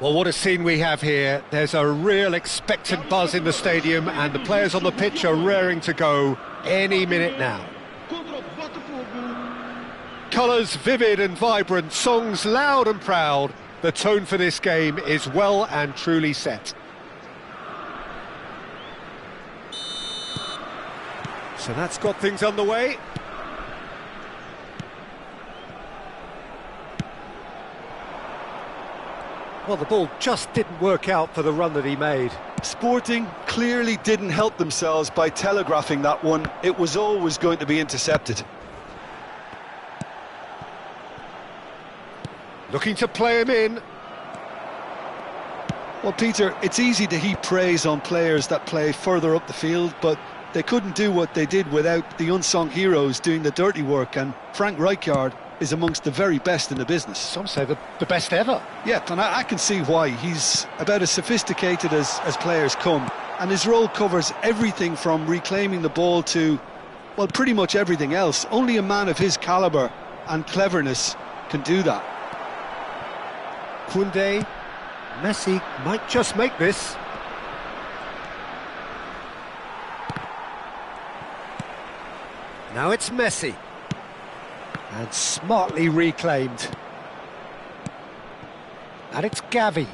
Well, what a scene we have here. There's a real expectant buzz in the stadium and the players on the pitch are raring to go any minute now. Colours vivid and vibrant, songs loud and proud. The tone for this game is well and truly set. So that's got things underway. Well, the ball just didn't work out for the run that he made. Sporting clearly didn't help themselves by telegraphing that one. It was always going to be intercepted. Looking to play him in. Well, Peter, it's easy to heap praise on players that play further up the field, but they couldn't do what they did without the unsung heroes doing the dirty work, and Frank Rijkaard is amongst the very best in the business. Some say the best ever. Yeah, and I can see why. He's about as sophisticated as players come, and his role covers everything from reclaiming the ball to, well, pretty much everything else. Only a man of his calibre and cleverness can do that. Koundé, Messi might just make this. Now it's Messi. And smartly reclaimed. And it's Gavi.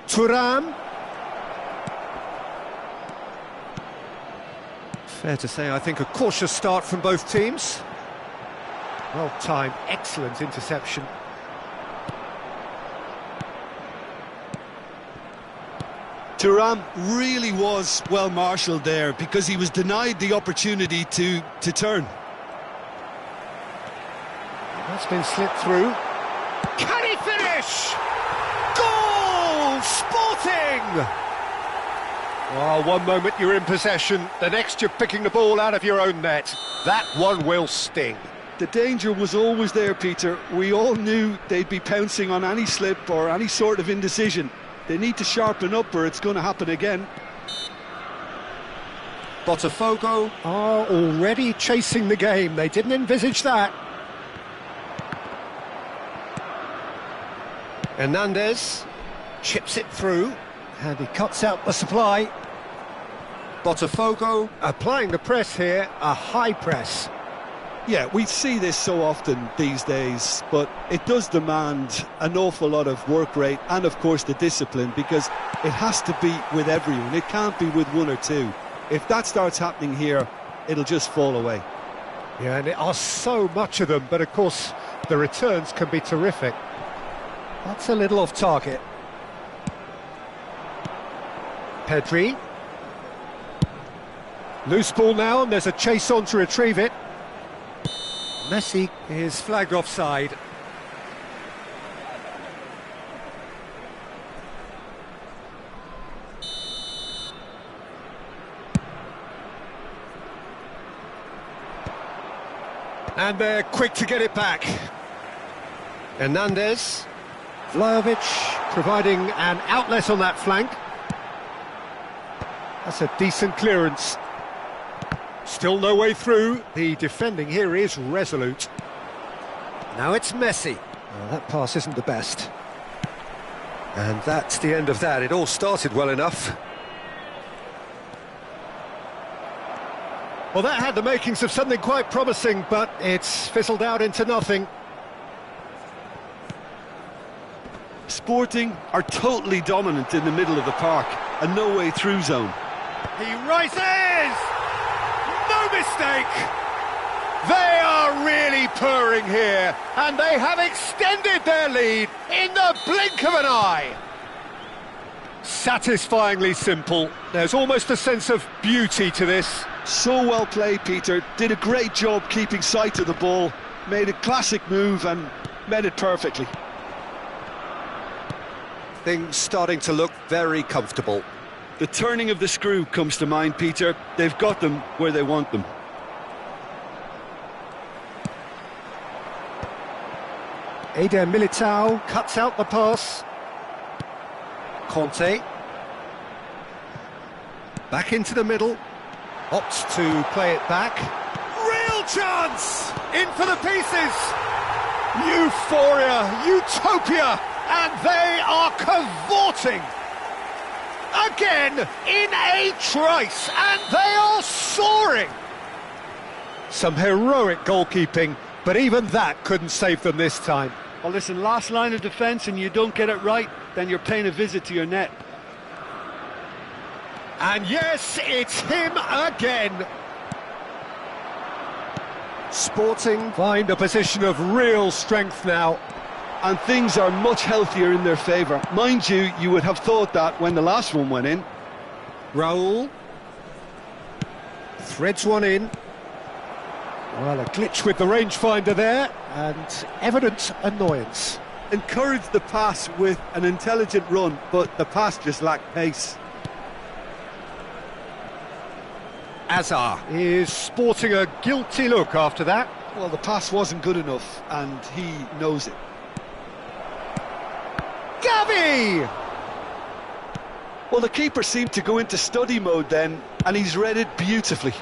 Thuram. Fair to say, I think a cautious start from both teams. Well timed, excellent interception. Thuram really was well marshalled there because he was denied the opportunity to turn. That's been slipped through. Can he finish? Goal! Sporting! Well, one moment you're in possession, the next you're picking the ball out of your own net. That one will sting. The danger was always there, Peter. We all knew they'd be pouncing on any slip or any sort of indecision. They need to sharpen up or it's going to happen again. Botafogo are already chasing the game. They didn't envisage that. Hernandez chips it through and he cuts out the supply. Botafogo applying the press here, a high press. Yeah, we see this so often these days, but it does demand an awful lot of work rate and, of course, the discipline, because it has to be with everyone. It can't be with one or two. If that starts happening here, it'll just fall away. Yeah, and there are so much of them, but, of course, the returns can be terrific. That's a little off target. Pedri. Loose ball now, and there's a chase on to retrieve it. Messi is flagged offside. And they're quick to get it back. Hernandez. Vlahovic providing an outlet on that flank. That's a decent clearance. Still no way through. The defending here is resolute. Now it's Messi. Oh, that pass isn't the best. And that's the end of that. It all started well enough. Well, that had the makings of something quite promising, but it's fizzled out into nothing. Sporting are totally dominant in the middle of the park, a no-way through zone. He rises! No mistake! They are really purring here, and they have extended their lead in the blink of an eye. Satisfyingly simple. There's almost a sense of beauty to this. So well played, Peter. Did a great job keeping sight of the ball, made a classic move and met it perfectly. Things starting to look very comfortable. The turning of the screw comes to mind, Peter. They've got them where they want them. Eder Militao cuts out the pass. Conte. Back into the middle. Opts to play it back. Real chance! In for the pieces! Euphoria! Utopia! and they are cavorting. Again, in a trice, and they are soaring. Some heroic goalkeeping, but even that couldn't save them this time. Well, listen, last line of defence and you don't get it right, then you're paying a visit to your net. And yes, it's him again. Sporting find a position of real strength now. And things are much healthier in their favour. Mind you, you would have thought that when the last one went in. Raul threads one in. Well, a glitch with the rangefinder there, and evident annoyance. Encouraged the pass with an intelligent run, but the pass just lacked pace. Azar is sporting a guilty look after that. Well, the pass wasn't good enough, and he knows it. Gavi! Well, the keeper seemed to go into study mode then, and he's read it beautifully.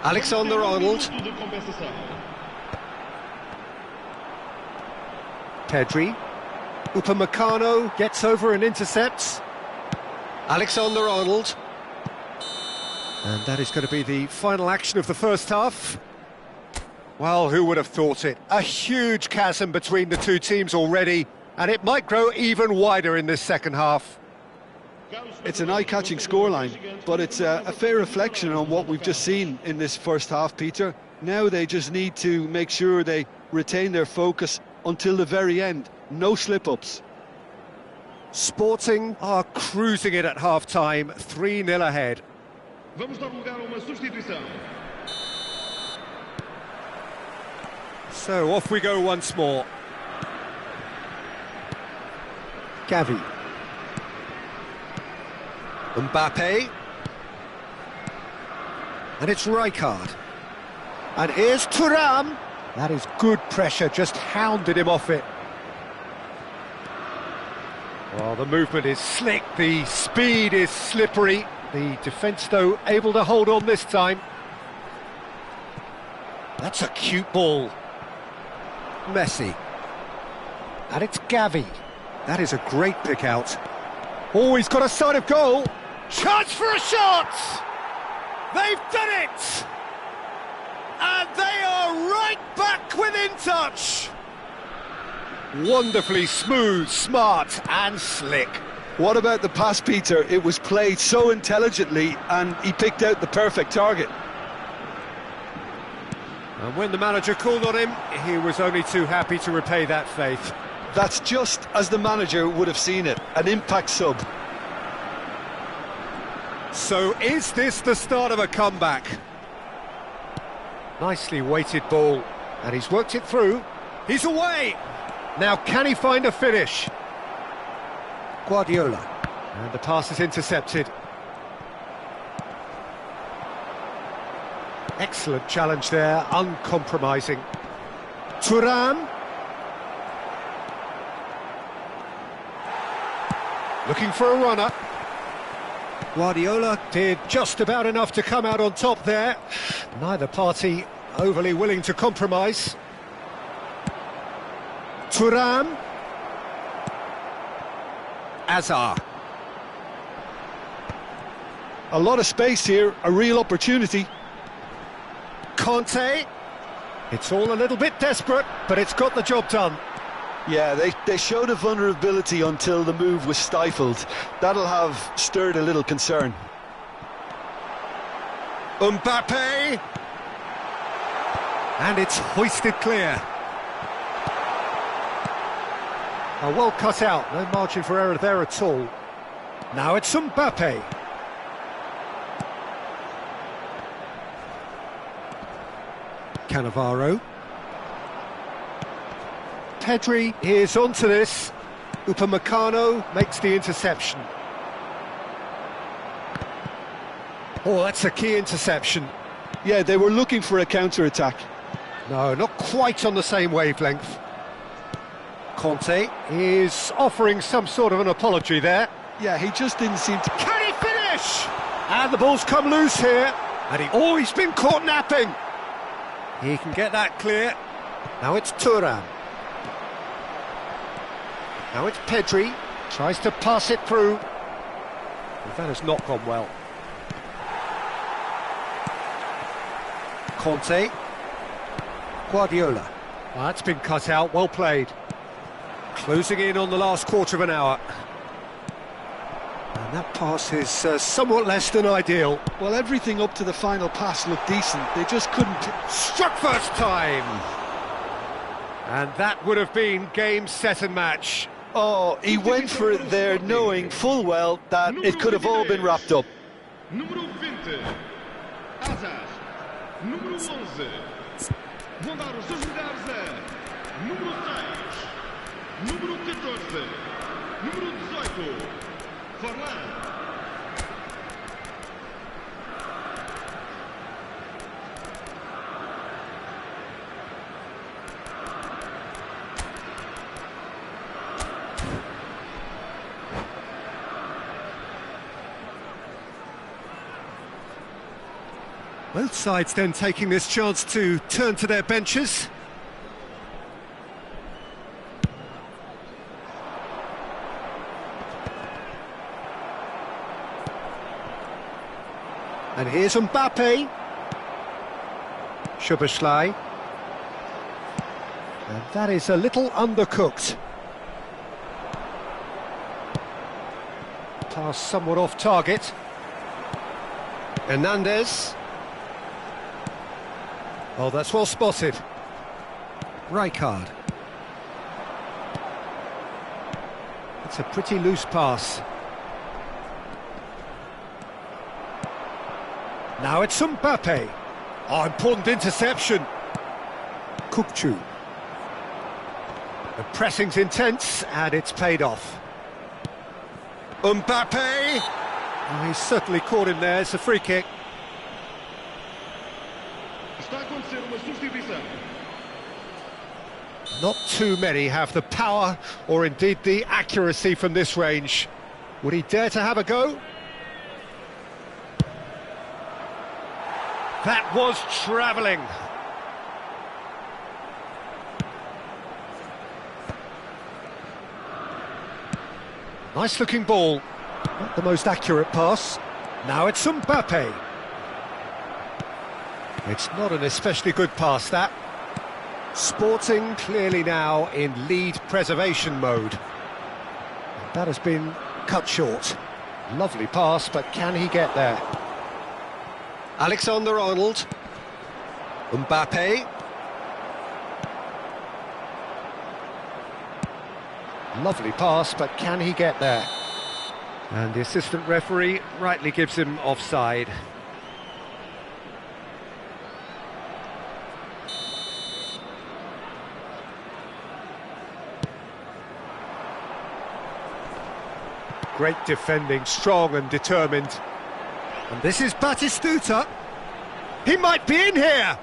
Alexander-Arnold. Pedri. Upamecano gets over and intercepts. Alexander-Arnold. And that is going to be the final action of the first half. Well, who would have thought it? A huge chasm between the two teams already, and it might grow even wider in this second half. It's an eye-catching scoreline, but it's a fair reflection on what we've just seen in this first half, Peter. Now they just need to make sure they retain their focus until the very end. No slip-ups. Sporting are cruising it at half-time, 3-0 ahead. Vamos dar lugar a uma substituição. So off we go once more. Gavi. Mbappe. And it's Rijkaard. And here's Thuram. That is good pressure, just hounded him off it. Well, the movement is slick, the speed is slippery. The defence, though, able to hold on this time. That's a cute ball. Messi. And it's Gavi. That is a great pick out. Oh, he's got a sight of goal. Chance for a shot! They've done it! And they are right back within touch. Wonderfully smooth, smart and slick. What about the pass, Peter? It was played so intelligently and he picked out the perfect target. And when the manager called on him, he was only too happy to repay that faith. That's just as the manager would have seen it, an impact sub. So is this the start of a comeback? Nicely weighted ball, and he's worked it through. He's away! Now can he find a finish? Guardiola. And the pass is intercepted. Excellent challenge there, uncompromising. Thuram. Looking for a runner. Guardiola did just about enough to come out on top there. Neither party overly willing to compromise. Thuram. Azar. A lot of space here, a real opportunity. Conte. It's all a little bit desperate, but it's got the job done. Yeah, they showed a vulnerability until the move was stifled. That'll have stirred a little concern. Mbappe. And it's hoisted clear. Well cut out, no margin for error there at all. Now it's Mbappe. Cannavaro. Pedri is onto this. Upamecano makes the interception. Oh, that's a key interception. Yeah, they were looking for a counter-attack. No, not quite on the same wavelength. Conte is offering some sort of an apology there. Yeah, he just didn't seem to... Can he finish? And the ball's come loose here. And he's been caught napping. He can get that clear. Now it's Thuram. Now it's Pedri. Tries to pass it through. Well, that has not gone well. Conte. Guardiola. Well, that's been cut out, well played. Closing in on the last quarter of an hour. And that pass is somewhat less than ideal. Well, everything up to the final pass looked decent. They just couldn't... Struck first time! And that would have been game, set and match. Oh, he went for it there knowing full well that it could have all been wrapped up. Número 20. Azar. Número 11. Vão dar os seus lugares a número 6. Número 14. Número 18. Forlan. Both sides then taking this chance to turn to their benches. And here's Mbappe. Szoboszlai. And that is a little undercooked. Pass somewhat off target. Hernandez. Oh, that's well spotted. Rijkaard. It's a pretty loose pass. Now it's Mbappe. Oh, important interception. Kukçu. The pressing's intense, and it's paid off. Mbappe! Oh, he's certainly caught him there. It's a free kick. Está a acontecer uma substituição. Not too many have the power or indeed the accuracy from this range. Would he dare to have a go? That was travelling. Nice looking ball. Not the most accurate pass. Now it's Mbappe. It's not an especially good pass, that. Sporting clearly now in lead preservation mode. That has been cut short. Lovely pass, but can he get there? Alexander-Arnold. Mbappe. Lovely pass, but can he get there? And the assistant referee rightly gives him offside. Great defending, strong and determined. And this is Batistuta. He might be in here!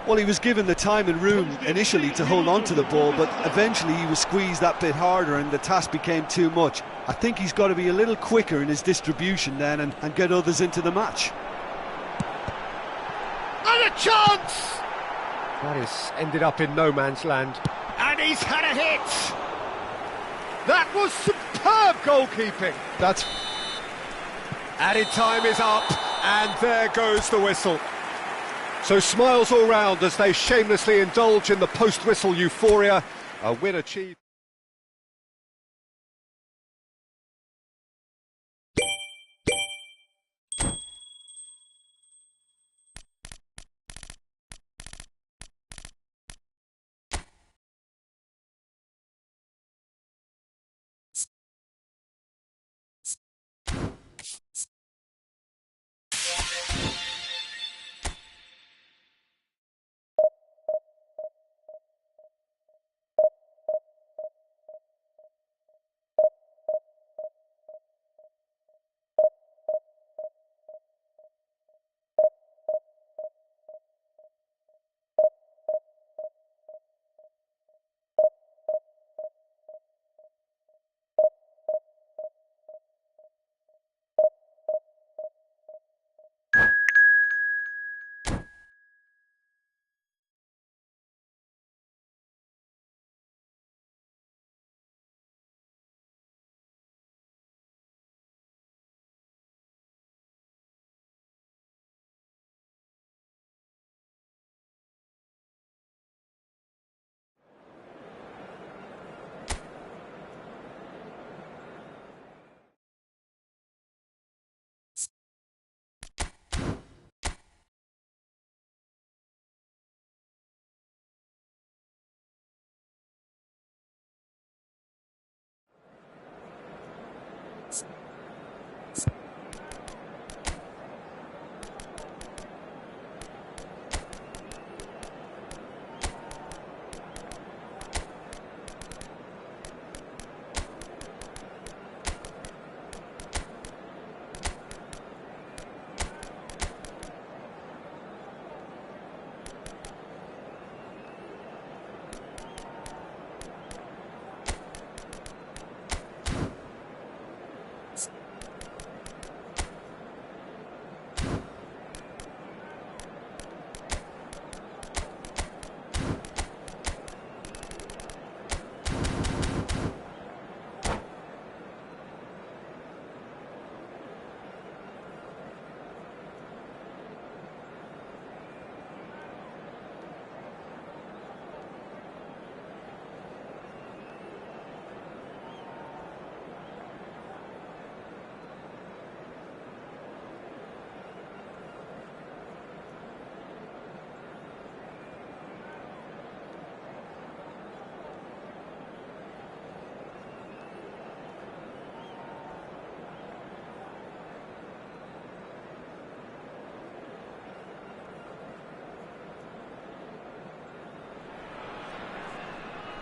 Well, he was given the time and room initially to hold on to the ball, but eventually he was squeezed that bit harder and the task became too much. I think he's got to be a little quicker in his distribution then and get others into the match. And a chance! That is ended up in no man's land. And he's had a hit! That was superb goalkeeping! That's... Added time is up, and there goes the whistle. So smiles all round as they shamelessly indulge in the post-whistle euphoria. A win achieved.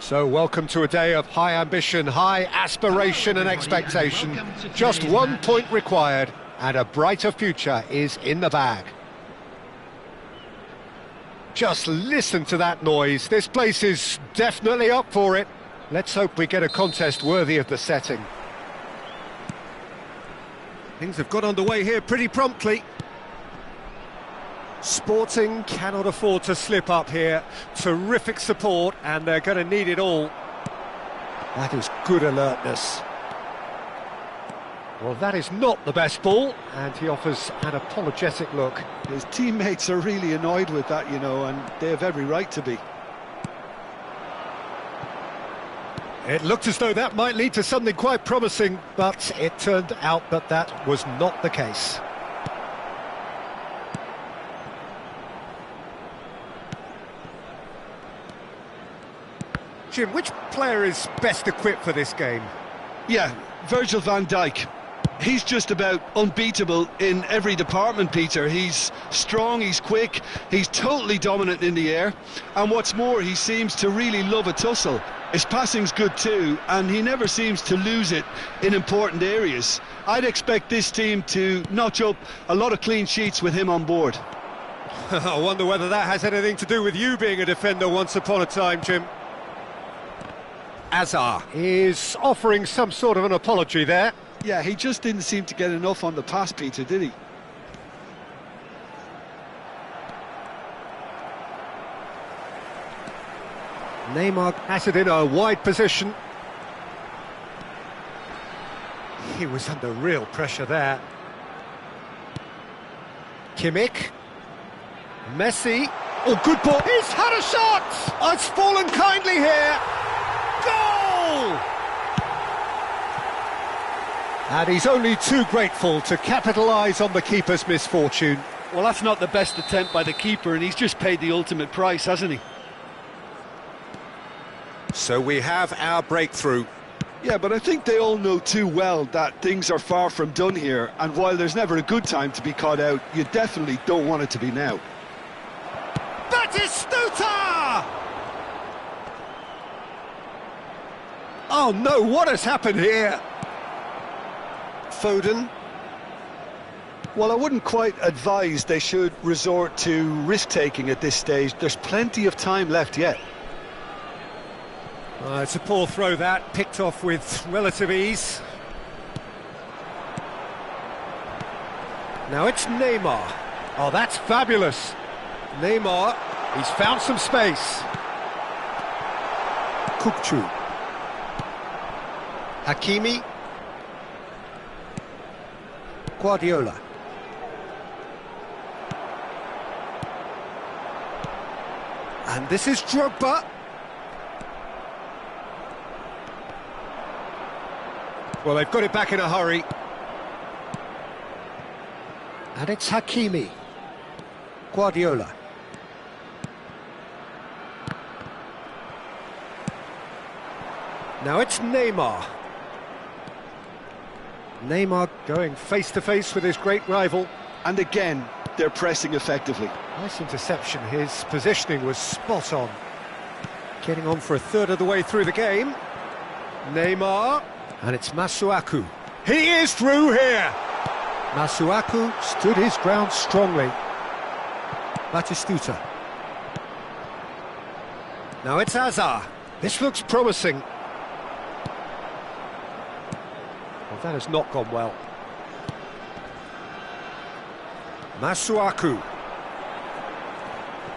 So welcome to a day of high ambition, high aspiration and expectation. Just 1 point required and a brighter future is in the bag. Just listen to that noise. This place is definitely up for it. Let's hope we get a contest worthy of the setting. Things have got underway here pretty promptly. Sporting cannot afford to slip up here. Terrific support, and they're going to need it all. That is good alertness. Well, that is not the best ball, and he offers an apologetic look. His teammates are really annoyed with that, you know, and they have every right to be. It looked as though that might lead to something quite promising, but it turned out that that was not the case. Jim, which player is best equipped for this game? Yeah, Virgil van Dijk. He's just about unbeatable in every department, Peter. He's strong, he's quick, he's totally dominant in the air, and what's more, he seems to really love a tussle. His passing's good too, and he never seems to lose it in important areas. I'd expect this team to notch up a lot of clean sheets with him on board. I wonder whether that has anything to do with you being a defender once upon a time, Jim. Azar is offering some sort of an apology there. Yeah, he just didn't seem to get enough on the pass, Peter, did he? Neymar has it in a wide position. He was under real pressure there. Kimmich. Messi. Oh, good ball. He's had a shot! Oh, it's fallen kindly here. Goal! And he's only too grateful to capitalise on the keeper's misfortune. Well, that's not the best attempt by the keeper, and he's just paid the ultimate price, hasn't he? So we have our breakthrough. Yeah, but I think they all know too well that things are far from done here, and while there's never a good time to be caught out, you definitely don't want it to be now. Batistuta! Oh no, what has happened here? Foden. Well, I wouldn't quite advise they should resort to risk-taking at this stage. There's plenty of time left yet. It's a poor throw that, picked off with relative ease. Now it's Neymar. Oh, that's fabulous. Neymar, he's found some space. Kukçu. Hakimi. Guardiola. And this is Drogba. Well, they've got it back in a hurry. And it's Hakimi. Guardiola. Now it's Neymar. Neymar going face-to-face with his great rival. And again, they're pressing effectively. Nice interception. His positioning was spot on. Getting on for a third of the way through the game. Neymar. And it's Masuaku. He is through here! Masuaku stood his ground strongly. Batistuta. Now it's Azar. This looks promising. Well, that has not gone well. Masuaku.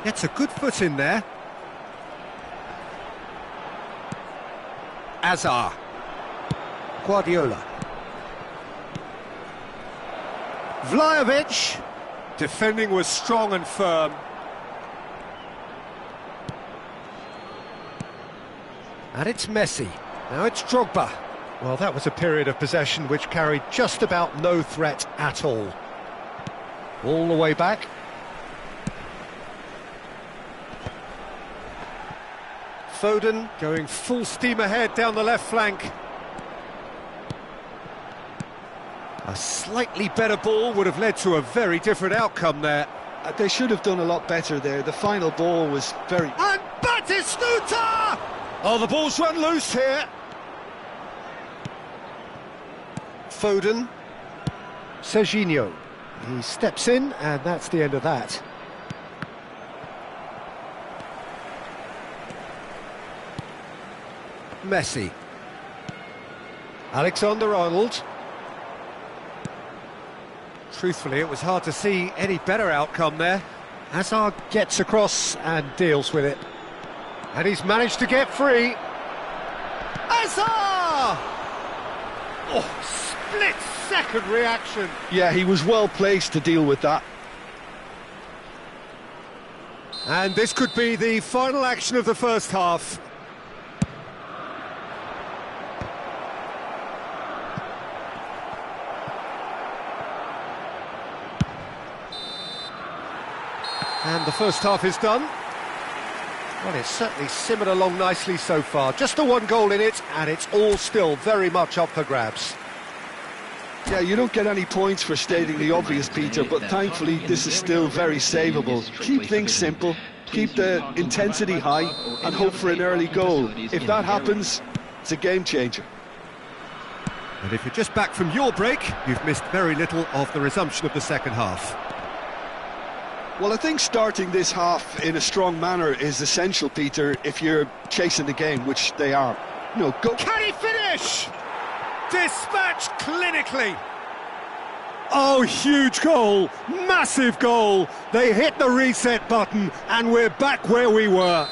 Gets a good foot in there. Azar. Guardiola. Vlahovic. Defending was strong and firm. And it's Messi. Now it's Drogba. Well, that was a period of possession which carried just about no threat at all. All the way back. Foden going full steam ahead down the left flank. A slightly better ball would have led to a very different outcome there. They should have done a lot better there. The final ball was very... And Batistuta! Oh, the ball's run loose here. Foden. Serginho. He steps in, and that's the end of that. Messi. Alexander-Arnold. Truthfully, it was hard to see any better outcome there. Hazard gets across and deals with it. And he's managed to get free. Hazard! Oh, split-second reaction. Yeah, he was well placed to deal with that. And this could be the final action of the first half. And the first half is done. Well, it's certainly simmered along nicely so far. Just the one goal in it, and it's all still very much up for grabs. Yeah, you don't get any points for stating the obvious, Peter, but thankfully this is still very savable. Keep things simple, keep the intensity high, and hope for an early goal. If that happens, it's a game changer. And if you're just back from your break, you've missed very little of the resumption of the second half. Well, I think starting this half in a strong manner is essential, Peter, if you're chasing the game, which they are. No, go. Can he finish? Dispatched clinically. Oh, huge goal, massive goal. They hit the reset button and we're back where we were.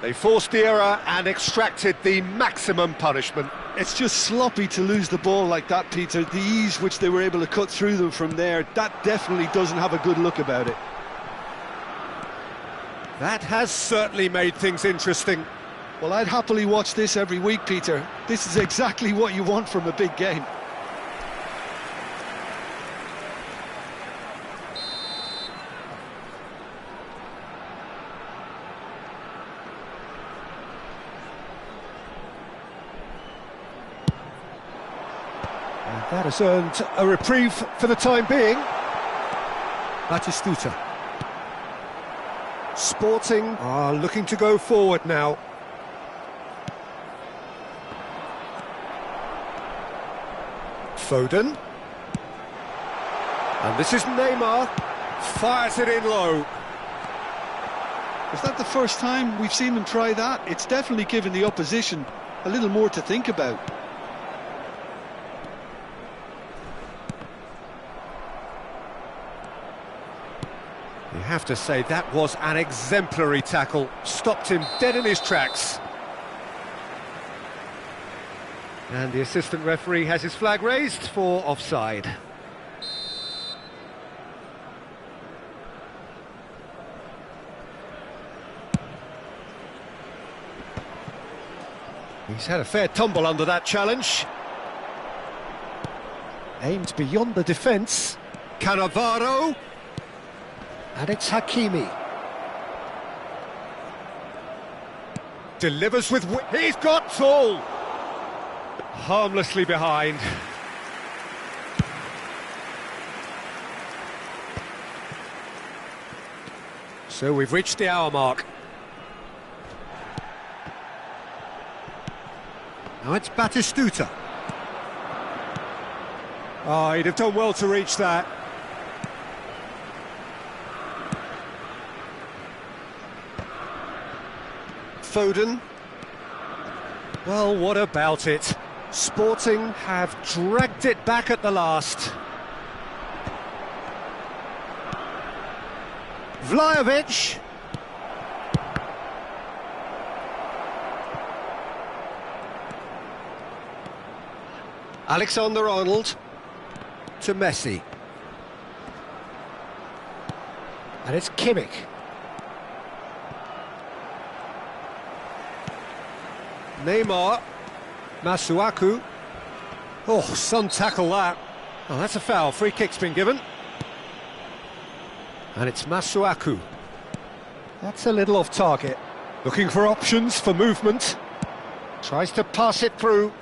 They forced the error and extracted the maximum punishment. It's just sloppy to lose the ball like that, Peter. The ease which they were able to cut through them from there, that definitely doesn't have a good look about it. That has certainly made things interesting. Well, I'd happily watch this every week, Peter. This is exactly what you want from a big game. And that has earned a reprieve for the time being. Batistuta. Sporting are looking to go forward now. Foden. And this is Neymar. Fires it in low. Is that the first time we've seen them try that? It's definitely given the opposition a little more to think about. You have to say that was an exemplary tackle. Stopped him dead in his tracks. And the assistant referee has his flag raised for offside. He's had a fair tumble under that challenge. Aimed beyond the defence. Cannavaro. And it's Hakimi. Delivers with... He's got tall! Harmlessly behind. So we've reached the hour mark. Now it's Batistuta. Oh, he'd have done well to reach that. Foden. Well, what about it? Sporting have dragged it back at the last. Vlahovic. Alexander-Arnold to Messi. And it's Kimmich. Neymar. Masuaku. Oh, some tackle that. Oh, that's a foul. Free kick's been given. And it's Masuaku. That's a little off target. Looking for options for movement. Tries to pass it through.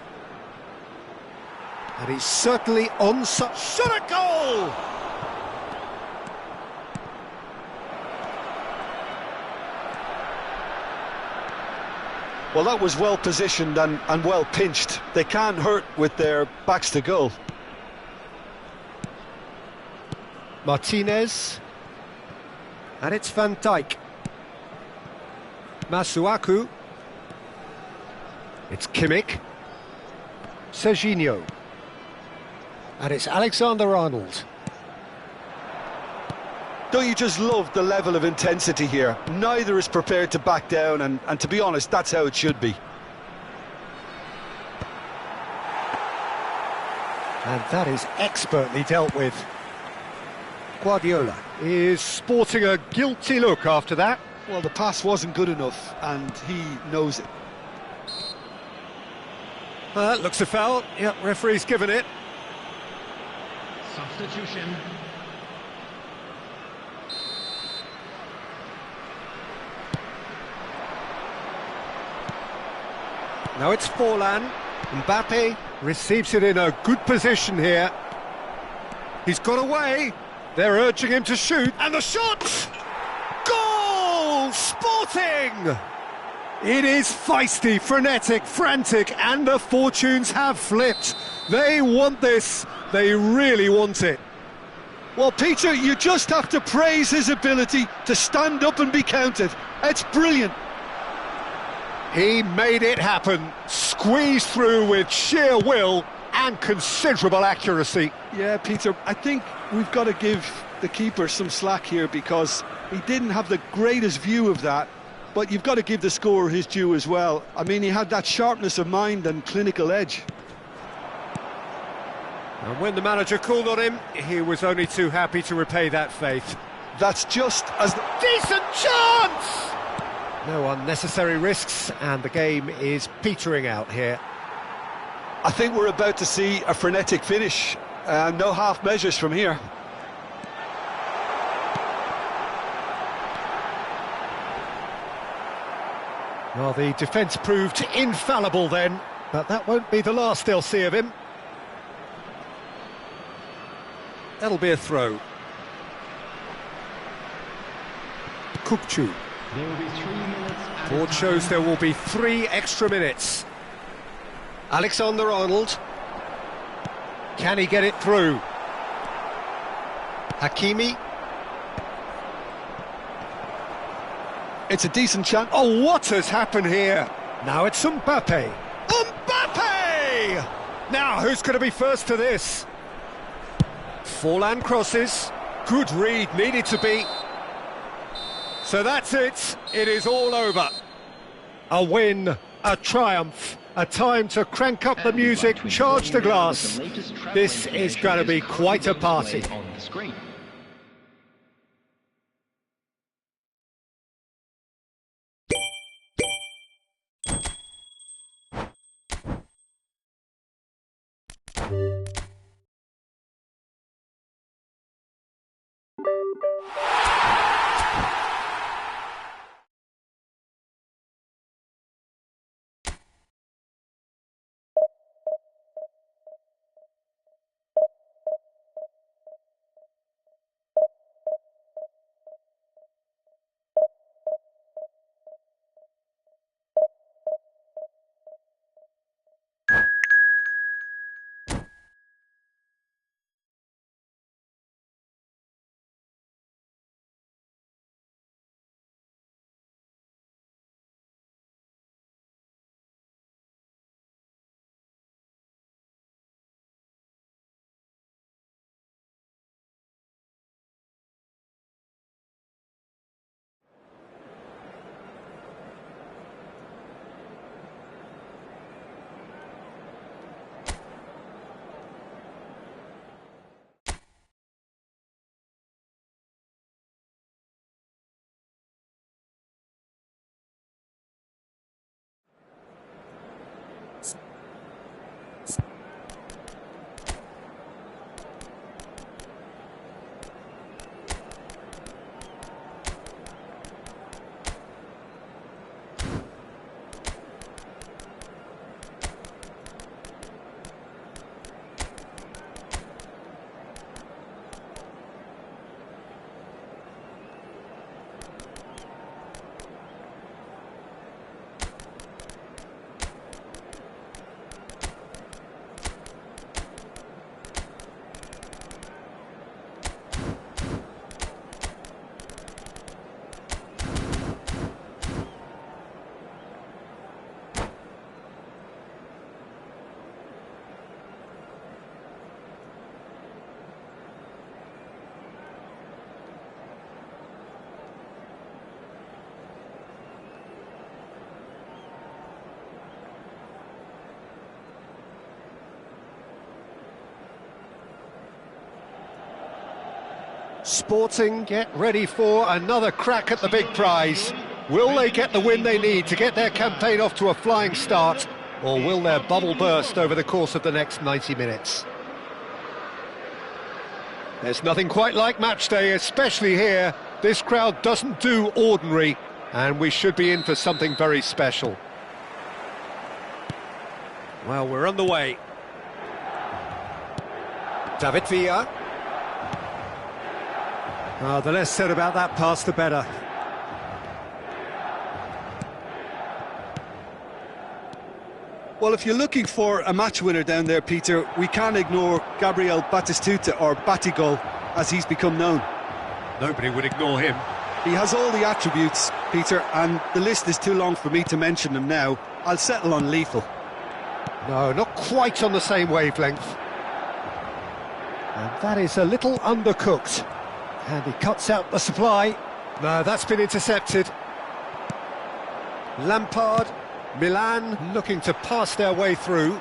And he's certainly on such... Shot a goal! Well, that was well positioned and well pinched. They can't hurt with their backs to goal. Martinez. And it's Van Dijk. Masuaku. It's Kimmich. Serginho. And it's Alexander-Arnold. Don't you just love the level of intensity here? Neither is prepared to back down, and to be honest, that's how it should be. And that is expertly dealt with. Guardiola is sporting a guilty look after that. Well, the pass wasn't good enough, and he knows it. Looks a foul. Yep, referee's given it. Substitution. Now it's Forlan. Mbappe receives it in a good position here. He's got away. They're urging him to shoot. And the shot! Goal! Sporting! It is feisty, frenetic, frantic, and the fortunes have flipped. They want this. They really want it. Well, Peter, you just have to praise his ability to stand up and be counted. It's brilliant. He made it happen, squeezed through with sheer will and considerable accuracy. Yeah, Peter, I think we've got to give the keeper some slack here because he didn't have the greatest view of that, but you've got to give the scorer his due as well. I mean, he had that sharpness of mind and clinical edge. And when the manager called on him, he was only too happy to repay that faith. That's just as... Decent chance! No unnecessary risks, and the game is petering out here. I think we're about to see a frenetic finish. No half measures from here. Well, the defence proved infallible then, but that won't be the last they'll see of him. That'll be a throw. Kukçu. There will be 3 minutes. Board shows there will be 3 extra minutes. Alexander-Arnold. Can he get it through? Hakimi. It's a decent chance. Oh, what has happened here? Now it's Mbappe. Mbappe! Now, who's going to be first to this? Forlan crosses. Good read, needed to be. So that's it. It is all over. A win, a triumph, a time to crank up the music, charge the glass. This is going to be quite a party. Sporting get ready for another crack at the big prize. Will they get the win they need to get their campaign off to a flying start, or will their bubble burst over the course of the next 90 minutes? There's nothing quite like match day, especially here. This crowd doesn't do ordinary, and we should be in for something very special. Well, we're on the way. David Villa. The less said about that pass, the better. Well, if you're looking for a match winner down there, Peter, we can't ignore Gabriel Batistuta, or Batigol, as he's become known. Nobody would ignore him. He has all the attributes, Peter, and the list is too long for me to mention them now. I'll settle on lethal. No, not quite on the same wavelength. And that is a little undercooked. And he cuts out the supply. No, that's been intercepted. Lampard, Milan looking to pass their way through.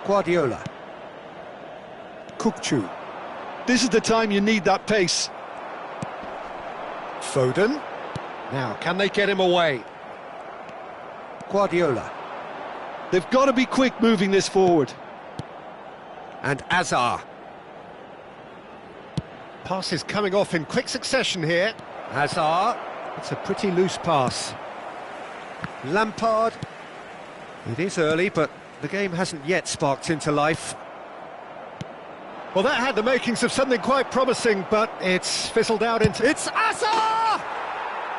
Guardiola. Kukçu. This is the time you need that pace. Foden. Now, can they get him away? Guardiola. They've got to be quick moving this forward. And Azar. Passes coming off in quick succession here. Azar. It's a pretty loose pass. Lampard. It is early, but the game hasn't yet sparked into life. Well, that had the makings of something quite promising, but it's fizzled out into... It's Azar!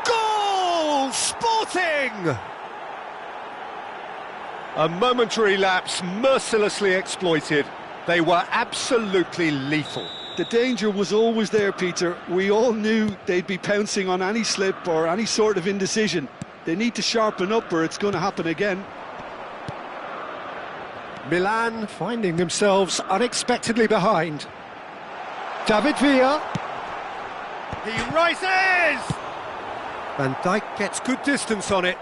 Goal! Sporting! A momentary lapse mercilessly exploited. They were absolutely lethal. The danger was always there, Peter. We all knew they'd be pouncing on any slip or any sort of indecision. They need to sharpen up or it's going to happen again. Milan finding themselves unexpectedly behind. David Villa. He rises! Van Dijk gets good distance on it.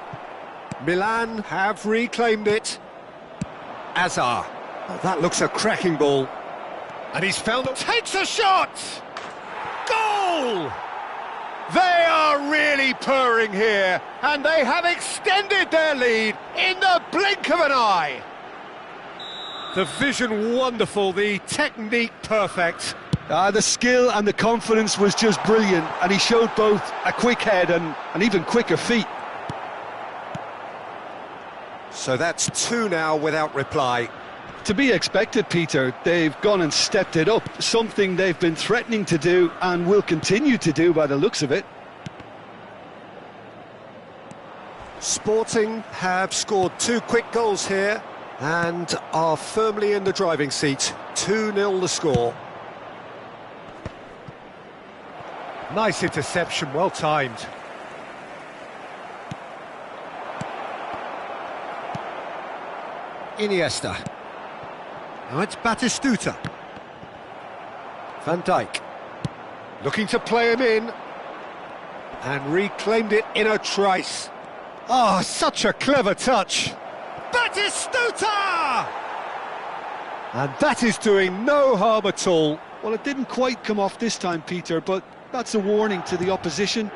Milan have reclaimed it. Azar. Oh, that looks a cracking ball. And he's found it. Takes a shot! Goal! They are really purring here, and they have extended their lead in the blink of an eye. The vision wonderful, the technique perfect. The skill and the confidence was just brilliant, and he showed both a quick head and even quicker feet. So that's two now without reply. To be expected, Peter. They've gone and stepped it up, something they've been threatening to do and will continue to do by the looks of it. Sporting have scored two quick goals here and are firmly in the driving seat. 2-0 the score. Nice interception, well timed. Iniesta. Now it's Batistuta. Van Dijk. Looking to play him in. And reclaimed it in a trice. Oh, such a clever touch. Batistuta! And that is doing no harm at all. Well, it didn't quite come off this time, Peter, but that's a warning to the opposition.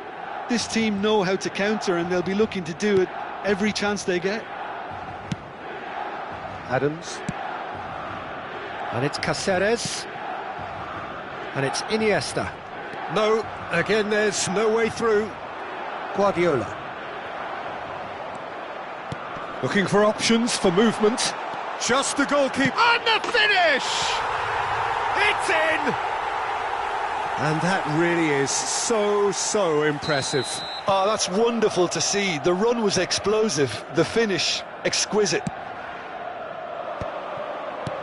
This team know how to counter and they'll be looking to do it every chance they get. Adams. And it's Cáceres. And it's Iniesta. No, again there's no way through. Guardiola. Looking for options for movement. Just the goalkeeper. And the finish! It's in! And that really is so impressive. Oh, that's wonderful to see. The run was explosive, the finish exquisite.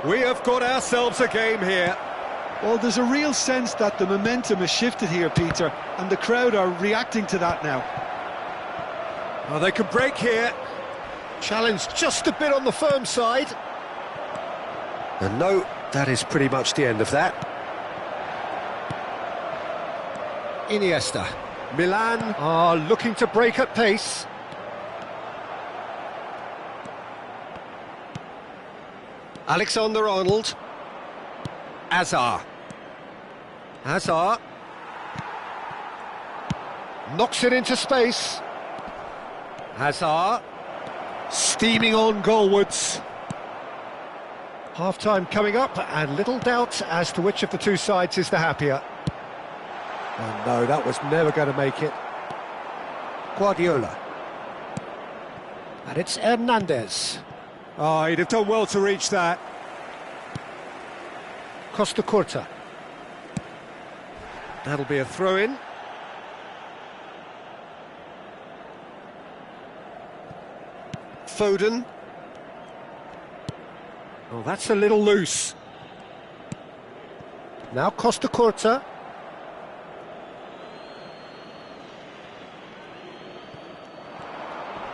We have got ourselves a game here. Well, there's a real sense that the momentum has shifted here, Peter, and the crowd are reacting to that now. Well, they could break here. Challenge just a bit on the firm side. And no, that is pretty much the end of that. Iniesta. Milan are looking to break at pace. Alexander-Arnold. Azar. Azar. Knocks it into space. Hazard. Steaming on goalwards. Half-time coming up, and little doubt as to which of the two sides is the happier. Oh no, that was never going to make it. Guardiola. And it's Hernandez. Oh, he'd have done well to reach that. Costa Curta. That'll be a throw-in. Foden. Oh, that's a little loose. Now Costa Curta.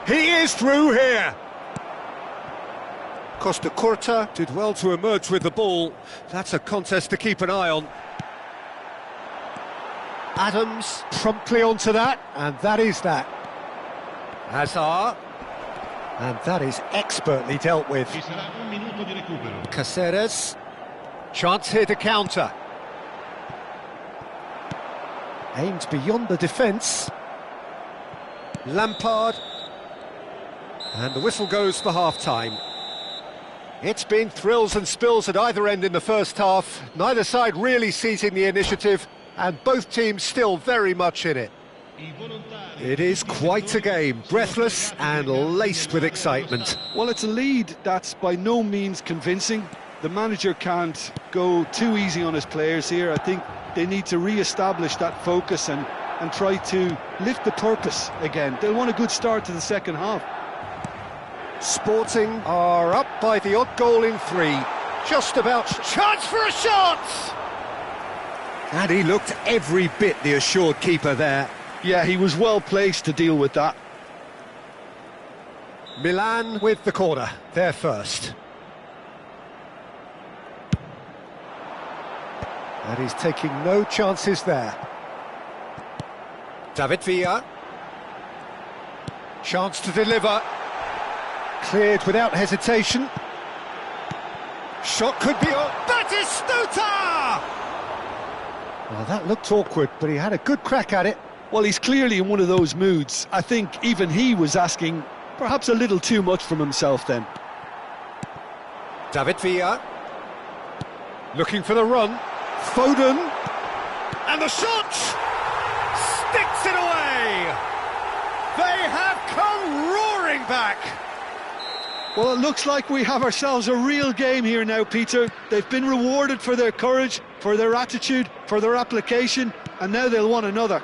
He is through here. Costa Curta did well to emerge with the ball. That's a contest to keep an eye on. Adams promptly onto that, and that is that. Hazard. And that is expertly dealt with. Caceres. Chance here to counter. Aimed beyond the defence. Lampard. And the whistle goes for half-time. It's been thrills and spills at either end in the first half. Neither side really seizing the initiative, and both teams still very much in it. It is quite a game, breathless and laced with excitement. Well, it's a lead that's by no means convincing. The manager can't go too easy on his players here. I think they need to re-establish that focus and try to lift the purpose again. They'll want a good start to the second half. Sporting are up by the odd goal in 3. Just about. Chance for a shot! And he looked every bit the assured keeper there. Yeah, he was well placed to deal with that. Milan with the corner, they're first. And he's taking no chances there. David Villa. Chance to deliver. Cleared without hesitation. Shot could be on. Batistuta! Well, that looked awkward, but he had a good crack at it. Well, he's clearly in one of those moods. I think even he was asking perhaps a little too much from himself then. David Villa. Looking for the run. Foden. And the shot! Sticks it away! They have come roaring back! Well, it looks like we have ourselves a real game here now, Peter. They've been rewarded for their courage, for their attitude, for their application, and now they'll want another.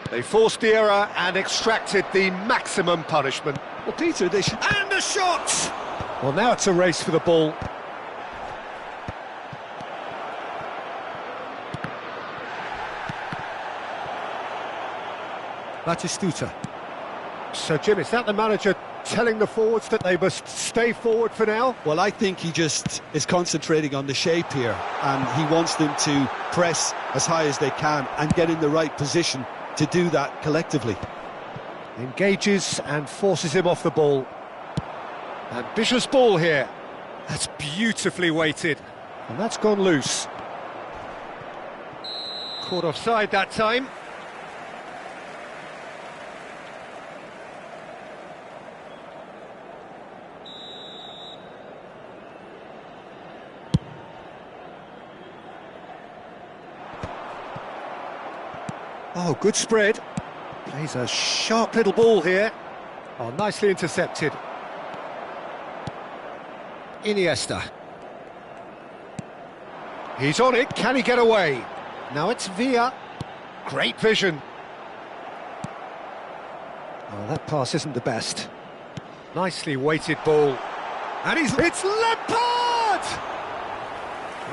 They forced the error and extracted the maximum punishment. Well, Peter, they should... And a shot! Well, now it's a race for the ball. Batistuta. So, Jim, is that the manager telling the forwards that they must stay forward for now? Well, I think he just is concentrating on the shape here, and he wants them to press as high as they can and get in the right position to do that collectively. Engages and forces him off the ball. Ambitious ball here. That's beautifully weighted. And that's gone loose. Caught offside that time. Oh, good spread. Plays a sharp little ball here. Oh, nicely intercepted. Iniesta. He's on it. Can he get away? Now it's Villa. Great vision. Oh, that pass isn't the best. Nicely weighted ball. And it's Lampard!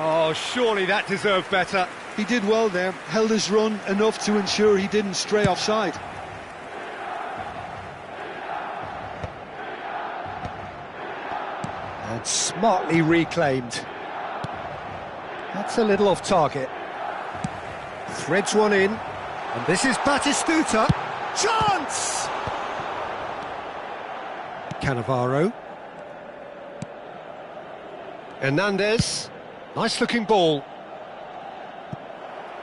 Oh, surely that deserved better. He did well there, held his run enough to ensure he didn't stray offside. And smartly reclaimed. That's a little off target. Threads one in, and this is Batistuta. Chance! Cannavaro. Hernandez. Nice looking ball.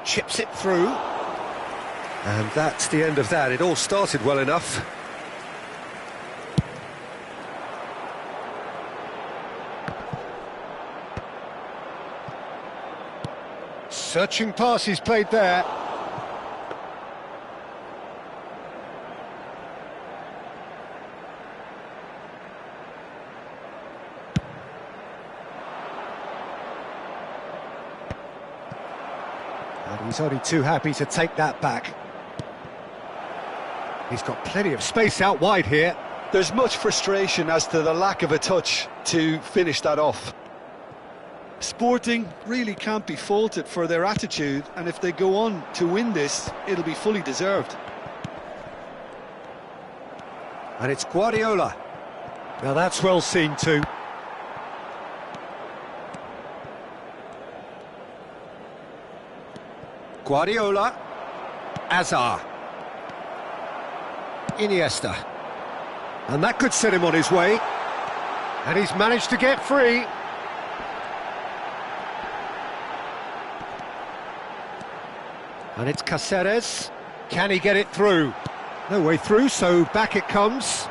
Chips it through. And that's the end of that. It all started well enough. Searching pass is played there. And he's only too happy to take that back. He's got plenty of space out wide here. There's much frustration as to the lack of a touch to finish that off. Sporting really can't be faulted for their attitude, and if they go on to win this, it'll be fully deserved. And it's Guardiola. Now that's well seen too. Guardiola. Azar. Iniesta. And that could set him on his way. And he's managed to get free. And it's Cáceres. Can he get it through? No way through, so back it comes.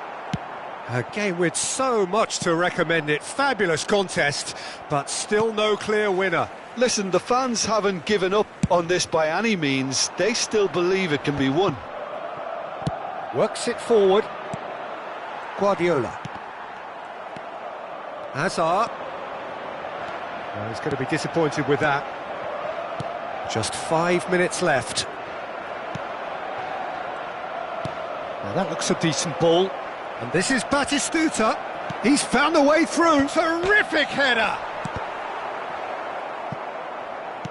A game with so much to recommend it. Fabulous contest, but still no clear winner. Listen, the fans haven't given up on this by any means. They still believe it can be won. Works it forward. Guardiola. Hazard. Well, he's going to be disappointed with that. Just 5 minutes left. Now that looks a decent ball. And this is Batistuta. He's found a way through. Terrific header.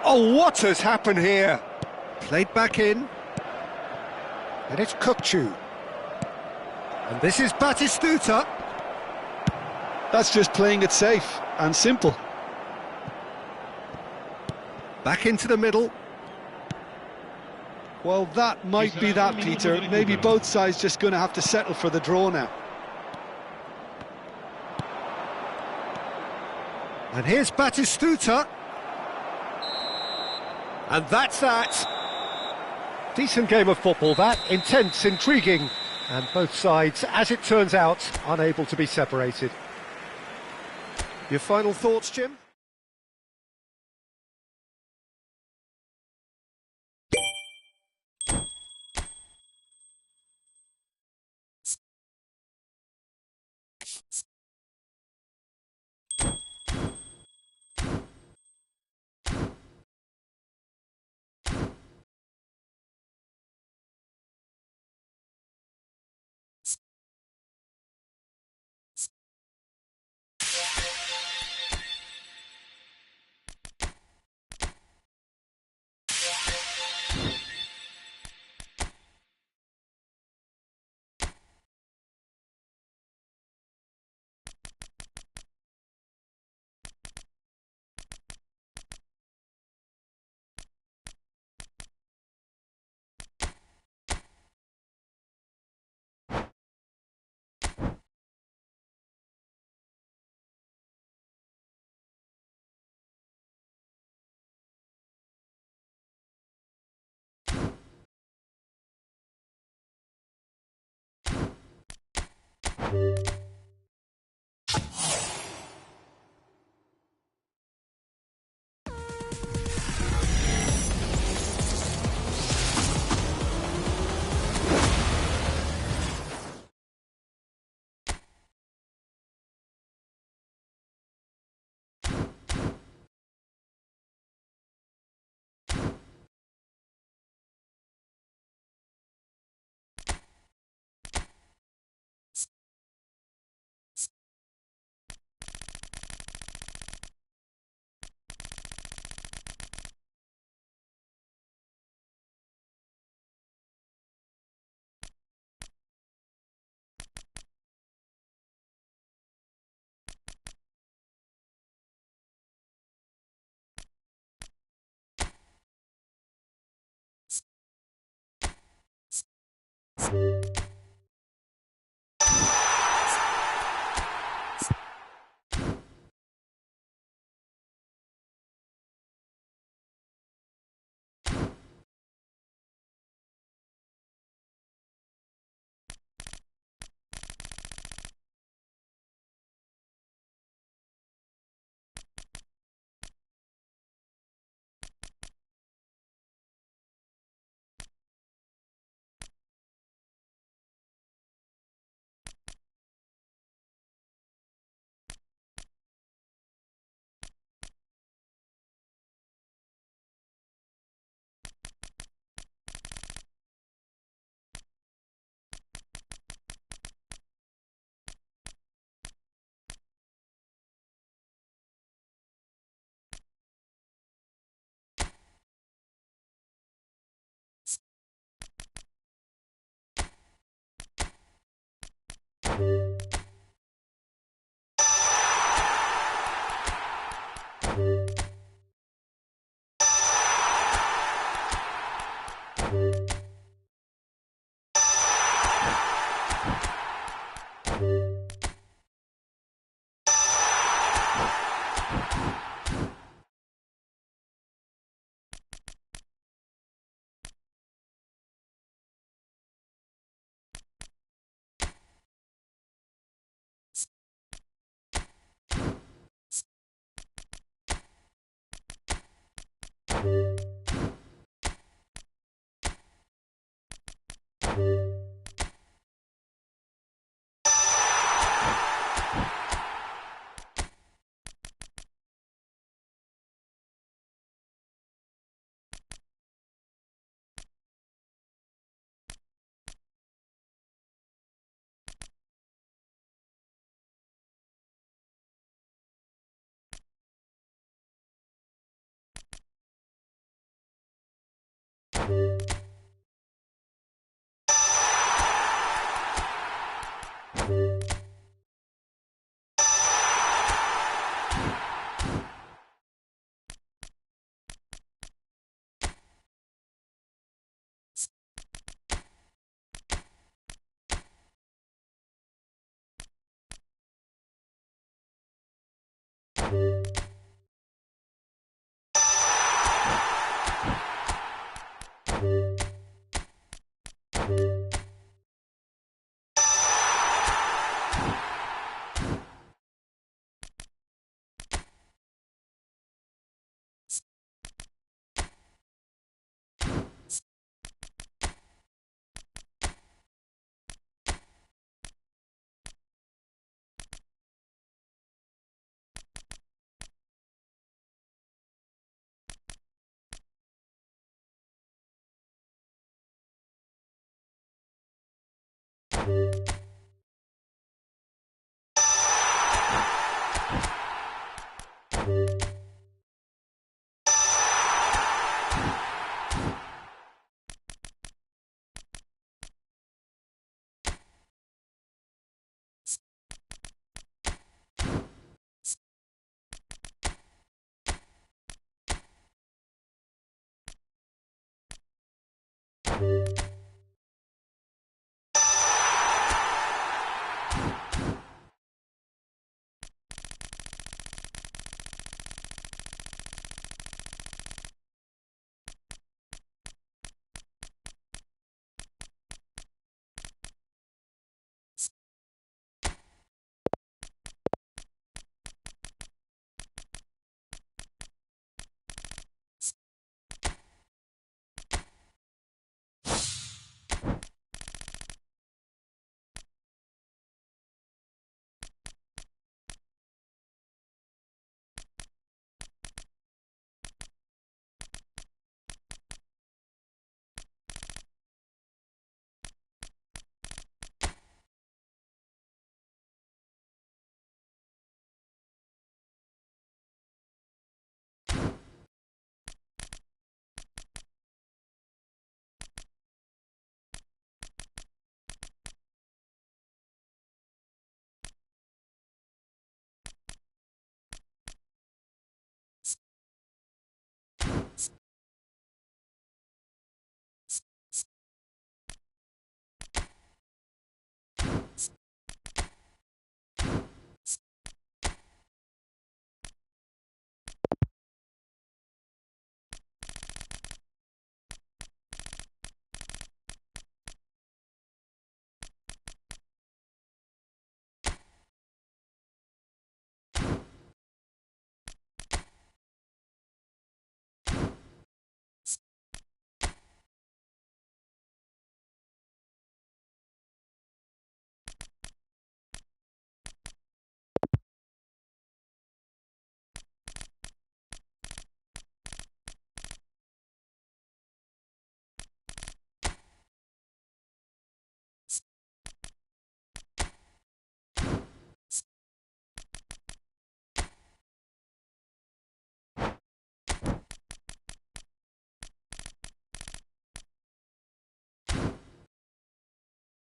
Oh, what has happened here? Played back in. And it's Kukçu. And this is Batistuta. That's just playing it safe and simple. Back into the middle. Well, that might be that, Peter. Maybe both sides just going to have to settle for the draw now. And here's Batistuta. And that's that. Decent game of football, that. Intense, intriguing. And both sides, as it turns out, unable to be separated. Your final thoughts, Jim?